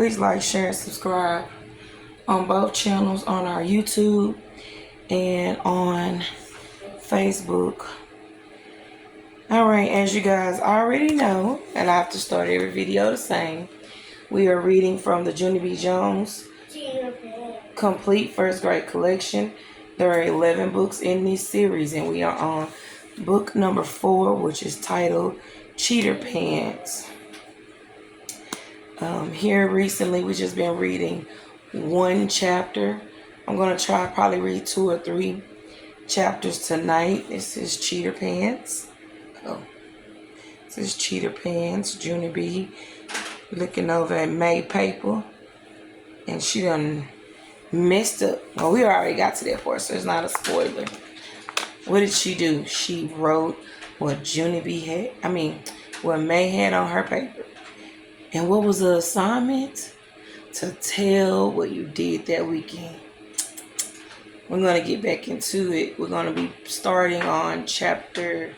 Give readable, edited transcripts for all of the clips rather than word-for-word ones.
Please like, share, and subscribe on both channels, on our YouTube and on Facebook. Alright, as you guys already know, and I have to start every video the same, we are reading from the Junie B. Jones Complete First Grade Collection. There are 11 books in this series, and we are on book number 4, which is titled Cheater Pants. Here recently, we just been reading one chapter. I'm going to try probably read 2 or 3 chapters tonight. This is Cheater Pants. This is Cheater Pants, Junie B. Looking over at May paper. And she done messed up. Well, we already got to that part, so it's not a spoiler. What did she do? She wrote what what May had on her paper. And what was the assignment? To tell what you did that weekend. We're going to get back into it. We're going to be starting on chapter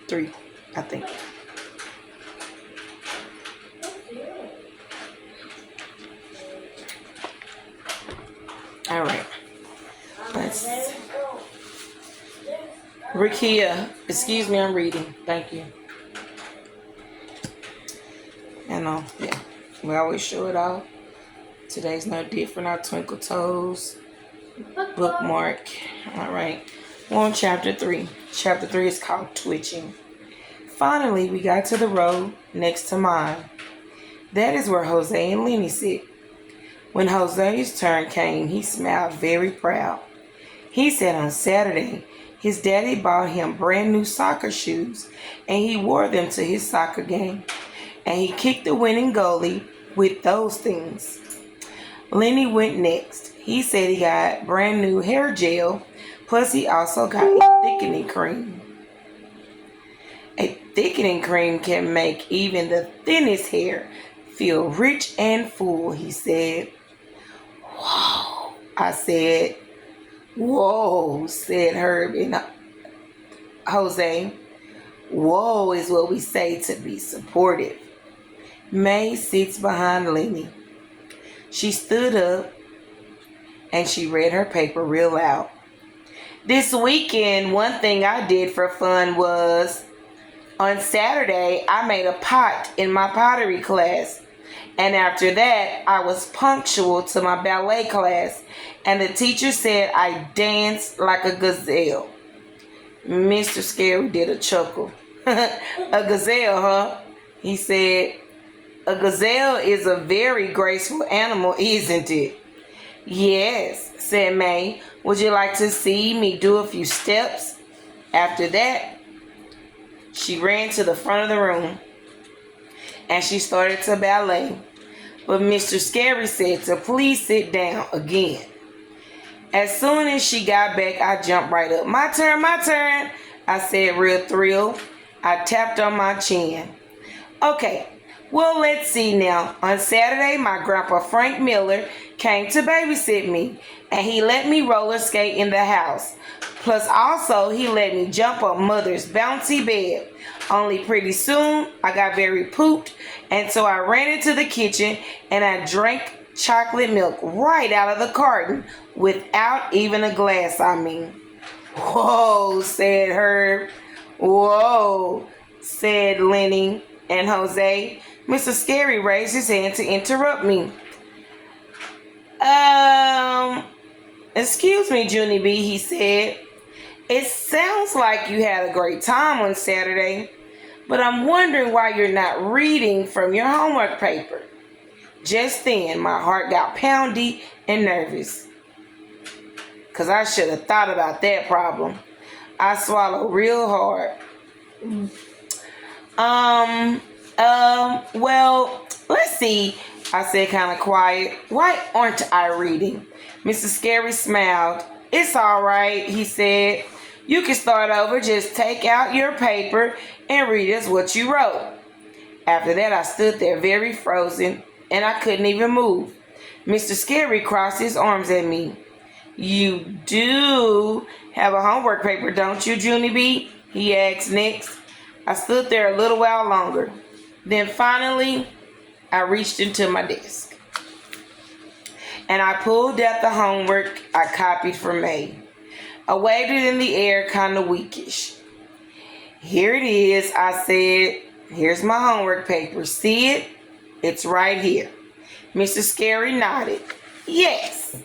3, I think. All right. Rikia, excuse me, I'm reading. Thank you. Yeah. We always show it off. Today's no different. Our Twinkle Toes bookmark. All right. We're on chapter 3. Chapter 3 is called Twitching. Finally, we got to the road next to mine. That is where Jose and Lenny sit. When Jose's turn came, he smiled very proud. He said on Saturday, his daddy bought him brand new soccer shoes, and he wore them to his soccer game. And he kicked the winning goalie with those things. Lenny went next. He said he got brand new hair gel, plus he also got a thickening cream. A thickening cream can make even the thinnest hair feel rich and full, he said. Whoa, I said. Whoa, said Herb and Jose. Whoa is what we say to be supportive. May sits behind Lenny. She stood up and she read her paper real loud. This weekend, one thing I did for fun was, on Saturday, I made a pot in my pottery class. And after that, I was punctual to my ballet class. And the teacher said I danced like a gazelle. Mr. Scary did a chuckle. A gazelle, huh? He said, a gazelle is a very graceful animal, isn't it? Yes, said May. Would you like to see me do a few steps? After that, she ran to the front of the room and she started to ballet. But Mr. Scary said to please sit down again. As soon as she got back, I jumped right up. My turn, I said real thrilled. I tapped on my chin. Okay, well, let's see now. On Saturday, my grandpa Frank Miller came to babysit me, and he let me roller skate in the house. Plus, also, he let me jump on Mother's bouncy bed. Only pretty soon, I got very pooped, and so I ran into the kitchen, and I drank chocolate milk right out of the carton without even a glass, Whoa, said Herb. Whoa, said Lenny and Jose. Mr. Scary raised his hand to interrupt me. Excuse me, Junie B, he said. It sounds like you had a great time on Saturday, but I'm wondering why you're not reading from your homework paper. Just then, my heart got poundy and nervous, because I should have thought about that problem. I swallowed real hard. Well, let's see, I said kind of quiet. Why aren't I reading? Mr. Scary smiled. It's all right, he said. You can start over. Just take out your paper and read us what you wrote. After that, I stood there very frozen, and I couldn't even move. Mr. Scary crossed his arms at me. You do have a homework paper, don't you, Junie B? He asked next. I stood there a little while longer. Then finally, I reached into my desk and I pulled out the homework I copied for May. I waved it in the air, kind of weakish. Here it is, I said. Here's my homework paper. See it? It's right here. Mr. Scary nodded. Yes.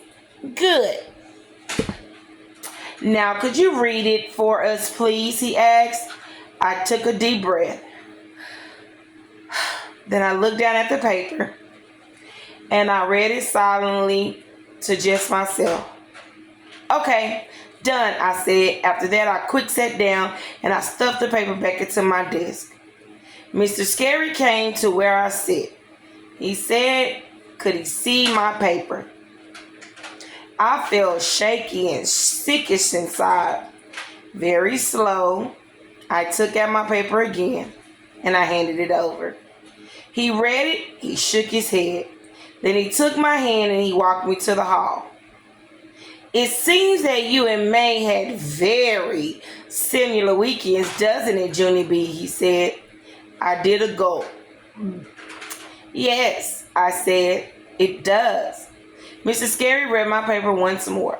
Good. Now, could you read it for us, please? He asked. I took a deep breath. Then I looked down at the paper and I read it silently to just myself. Okay, done, I said. After that, I quick sat down and I stuffed the paper back into my desk. Mr. Scary came to where I sit. He said, could he see my paper? I felt shaky and sickish inside. Very slow, I took out my paper again and I handed it over. He read it, he shook his head. Then he took my hand and he walked me to the hall. It seems that you and May had very similar weekends, doesn't it, Junie B? He said. I did a gulp. Yes, I said, it does. Mr. Scary read my paper once more.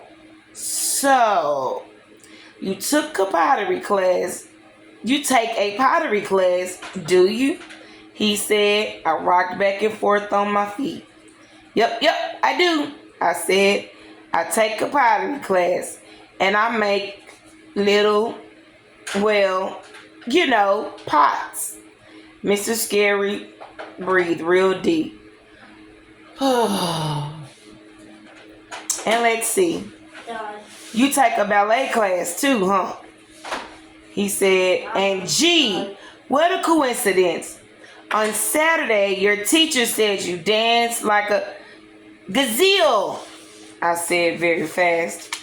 So, you took a pottery class. You take a pottery class, do you? He said. I rocked back and forth on my feet. Yep, I do. I said. I take a pottery class and I make little, pots. Mr. Scary breathed real deep. And let's see. You take a ballet class too, huh? He said, and gee, what a coincidence. On Saturday, your teacher said you danced like a gazelle. I said very fast.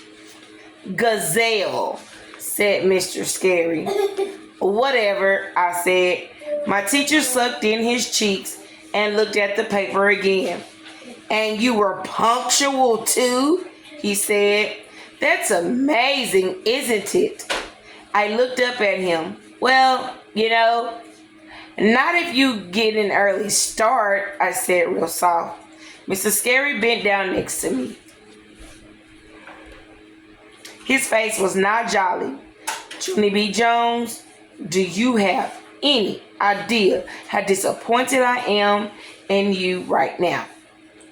Gazelle, said Mr. Scary. Whatever, I said. My teacher sucked in his cheeks and looked at the paper again. And you were punctual too, he said. That's amazing, isn't it? I looked up at him. Well, not if you get an early start, I said real soft. Mr. Scary bent down next to me. His face was not jolly. Junie B. Jones, do you have any idea how disappointed I am in you right now?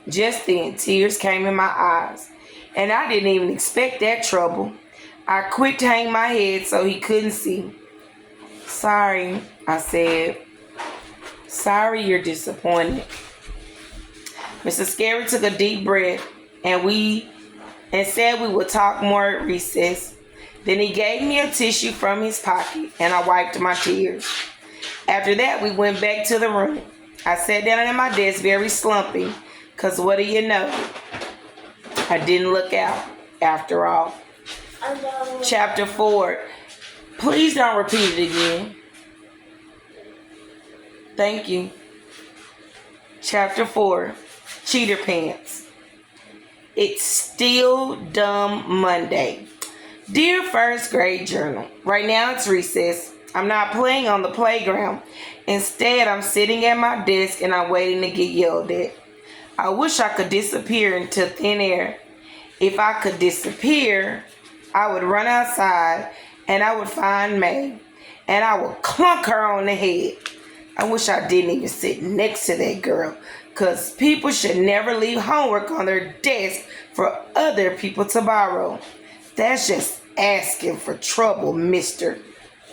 Just then, tears came in my eyes, and I didn't even expect that trouble. I quick hang my head so he couldn't see. Sorry, I said. Sorry you're disappointed. Mr. Scary took a deep breath and said we would talk more at recess. Then he gave me a tissue from his pocket and I wiped my tears. After that, we went back to the room. I sat down at my desk very slumpy because what do you know? I didn't look out after all. Chapter 4. Please don't repeat it again. Thank you. Chapter 4. Cheater Pants. It's still dumb Monday. Dear first grade journal, right now it's recess. I'm not playing on the playground. Instead, I'm sitting at my desk and I'm waiting to get yelled at. I wish I could disappear into thin air. If I could disappear, I would run outside and I would find May and I would clunk her on the head. I wish I didn't even sit next to that girl, because people should never leave homework on their desk for other people to borrow. That's just asking for trouble, mister.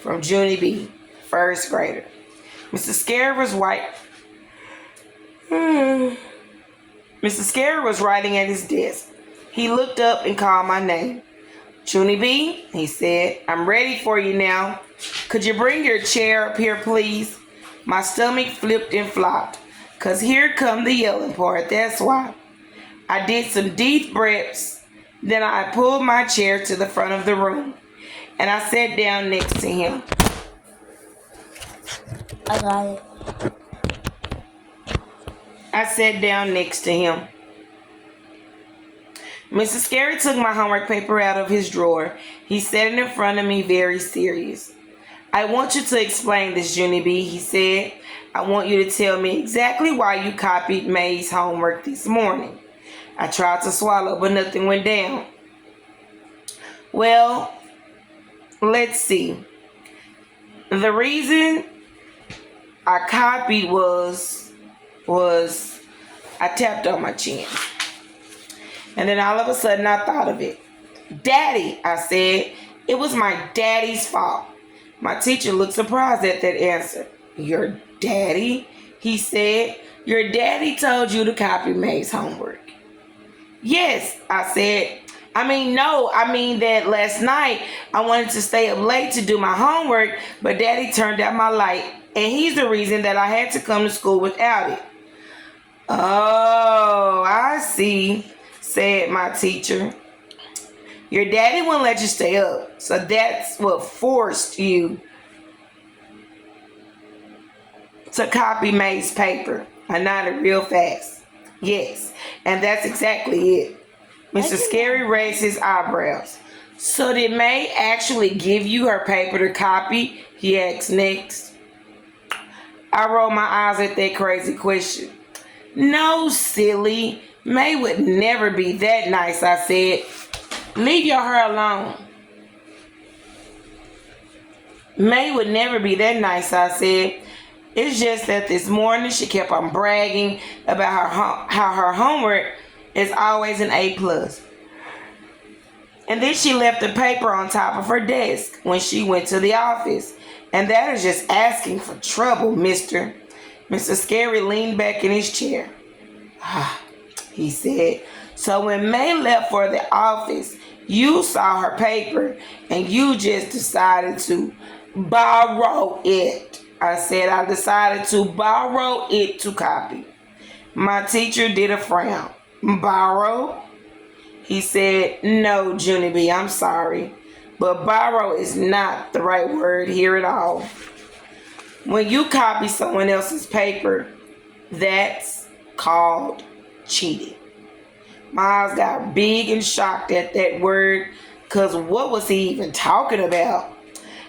From Junie B., first grader. Mr. Scary was Mr. Scary was writing at his desk. He looked up and called my name. Junie B., he said, I'm ready for you now. Could you bring your chair up here, please? My stomach flipped and flopped, because here come the yelling part, that's why. I did some deep breaths, then I pulled my chair to the front of the room, and I sat down next to him. I got it. I sat down next to him. Mr. Scary took my homework paper out of his drawer. He set it in front of me very serious. I want you to explain this, Junie B, he said. I want you to tell me exactly why you copied May's homework this morning. I tried to swallow, but nothing went down. Well, let's see. The reason I copied was I tapped on my chin. And then all of a sudden I thought of it. Daddy, I said, it was my daddy's fault. My teacher looked surprised at that answer. Your daddy? He said, your daddy told you to copy May's homework. Yes, I said. No, I mean that last night I wanted to stay up late to do my homework, but Daddy turned out my light, and he's the reason that I had to come to school without it. Oh, I see, said my teacher. Your daddy wouldn't let you stay up, so that's what forced you to copy May's paper. I nodded real fast. Yes, and that's exactly it. Mr. Scary raised his eyebrows. So did May actually give you her paper to copy? He asked next. I rolled my eyes at that crazy question. No, silly. May would never be that nice, I said. Leave your hair alone. May would never be that nice, I said. It's just that this morning she kept on bragging about how her homework is always an A+. And then she left the paper on top of her desk when she went to the office. And that is just asking for trouble, mister. Mr. Scary leaned back in his chair. He said, so when May left for the office, you saw her paper and you just decided to borrow it. I said I decided to borrow it to copy. My teacher did a frown. Borrow? He said, no, Junie B, I'm sorry, but borrow is not the right word here at all. When you copy someone else's paper, that's called cheating. My eyes got big and shocked at that word, because what was he even talking about?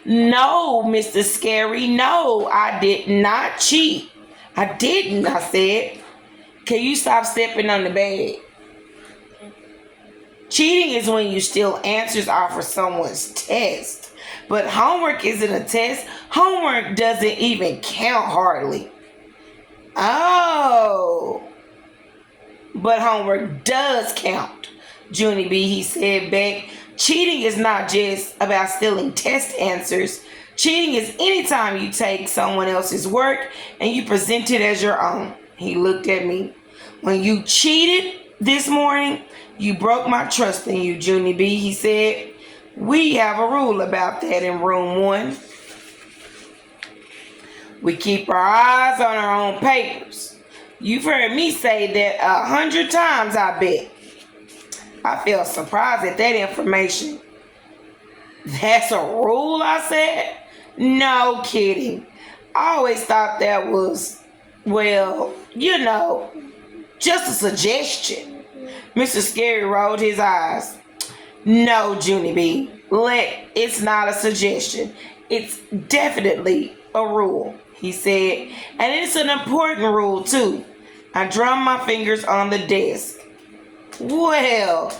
No, Mr. Scary, no, I did not cheat. I didn't, I said. Can you stop stepping on the bed? Cheating is when you steal answers off of someone's test. But homework isn't a test. Homework doesn't even count hardly. Oh. But homework does count, Junie B, he said back. Cheating is not just about stealing test answers. Cheating is anytime you take someone else's work and you present it as your own. He looked at me. When you cheated this morning, you broke my trust in you, Junie B, he said. We have a rule about that in room 1. We keep our eyes on our own papers. You've heard me say that 100 times, I bet. I felt surprised at that information. That's a rule, I said. No kidding. I always thought that was, well, just a suggestion. Mr. Scary rolled his eyes. No, Junie B, it's not a suggestion. It's definitely a rule, he said. And it's an important rule, too. I drummed my fingers on the desk. Well,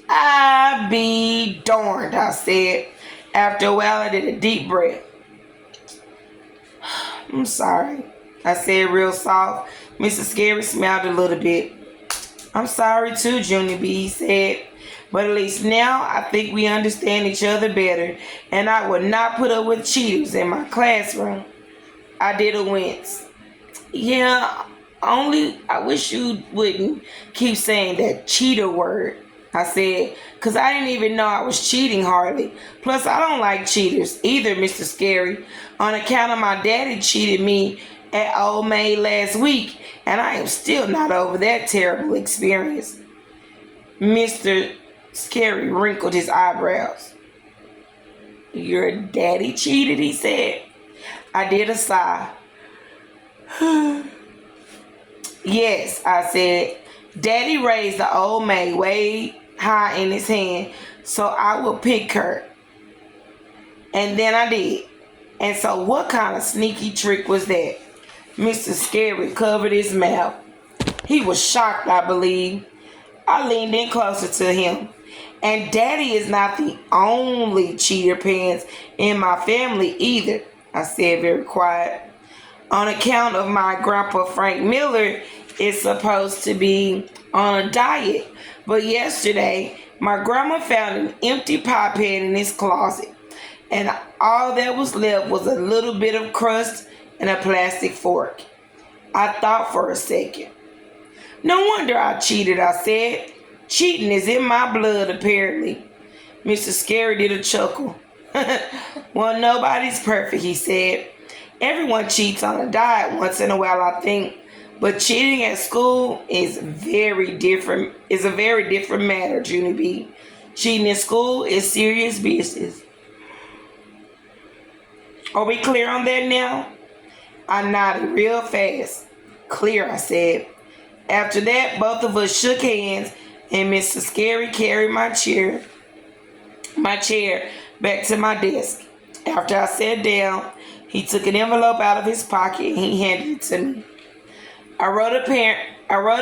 I be darned, I said. After a while, I did a deep breath. I'm sorry, I said real soft. Mr. Scary smiled a little bit. I'm sorry too, Junie B, he said. But at least now I think we understand each other better, and I would not put up with cheaters in my classroom. I did a wince. Yeah, only I wish you wouldn't keep saying that cheater word, I said, because I didn't even know I was cheating hardly. Plus, I don't like cheaters either, Mr. Scary, on account of my daddy cheated me at Old May last week, and I am still not over that terrible experience. Mr. Scary wrinkled his eyebrows. Your daddy cheated, he said. I did a sigh. Yes, I said. Daddy raised the Old May way high in his hand, so I would pick her. And then I did. And so what kind of sneaky trick was that? Mr. Scary covered his mouth. He was shocked, I believe. I leaned in closer to him. And Daddy is not the only cheater pants in my family either, I said very quiet. On account of my grandpa Frank Miller is supposed to be on a diet. But yesterday, my grandma found an empty pie pan in his closet. And all that was left was a little bit of crust and a plastic fork. I thought for a second. No wonder I cheated, I said. Cheating is in my blood, apparently. Mr. Scary did a chuckle. Well, nobody's perfect, he said. Everyone cheats on a diet once in a while, I think. But cheating at school is a very different matter, Junie B. Cheating in school is serious business. Are we clear on that now? I nodded real fast. Clear, I said. After that, both of us shook hands and Mr. Scary carried my chair back to my desk. After I sat down, he took an envelope out of his pocket and he handed it to me. I wrote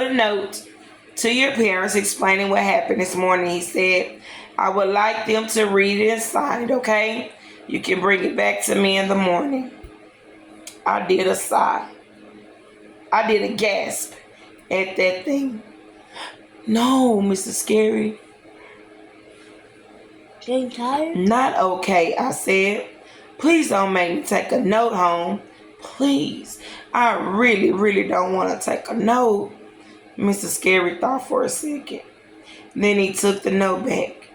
a note to your parents explaining what happened this morning, he said. I would like them to read it and sign it, okay? You can bring it back to me in the morning. I did a sigh. I did a gasp at that thing. No, Mr. Scary. Getting tired? Not okay, I said. Please don't make me take a note home. Please. I really, really don't want to take a note. Mr. Scary thought for a second. Then he took the note back.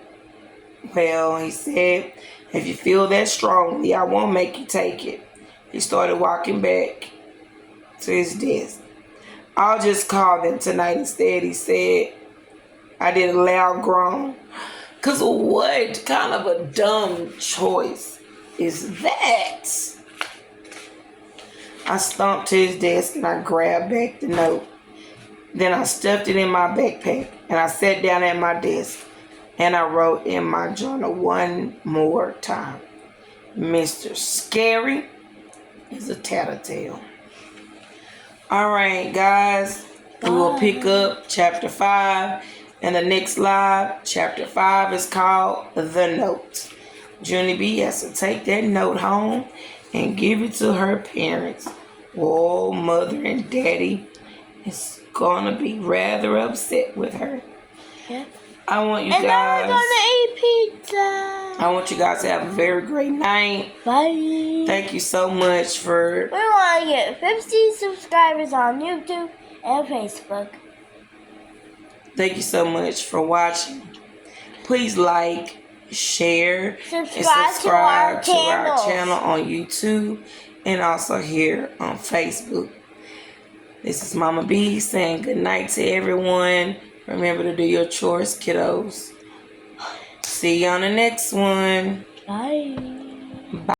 Well, he said, if you feel that strongly, I won't make you take it. He started walking back to his desk. I'll just call them tonight instead, he said. I did a loud groan. Because what kind of a dumb choice is that? I stomped to his desk and I grabbed back the note. Then I stuffed it in my backpack and I sat down at my desk and I wrote in my journal one more time. Mr. Scary is a tattletale. All right, guys. We will pick up chapter 5 in the next live. Chapter 5 is called The Note. Junie B has to take that note home and give it to her parents. Oh, mother and daddy is gonna be rather upset with her. Yeah. I want you and guys. And I'm gonna eat pizza. I want you guys to have a very great night. Bye. Thank you so much for. We want to get 50 subscribers on YouTube and Facebook. Thank you so much for watching. Please like, share, and subscribe to our channel on YouTube and also here on Facebook. This is Mama B saying good night to everyone. Remember to do your chores, kiddos. See you on the next one. Bye.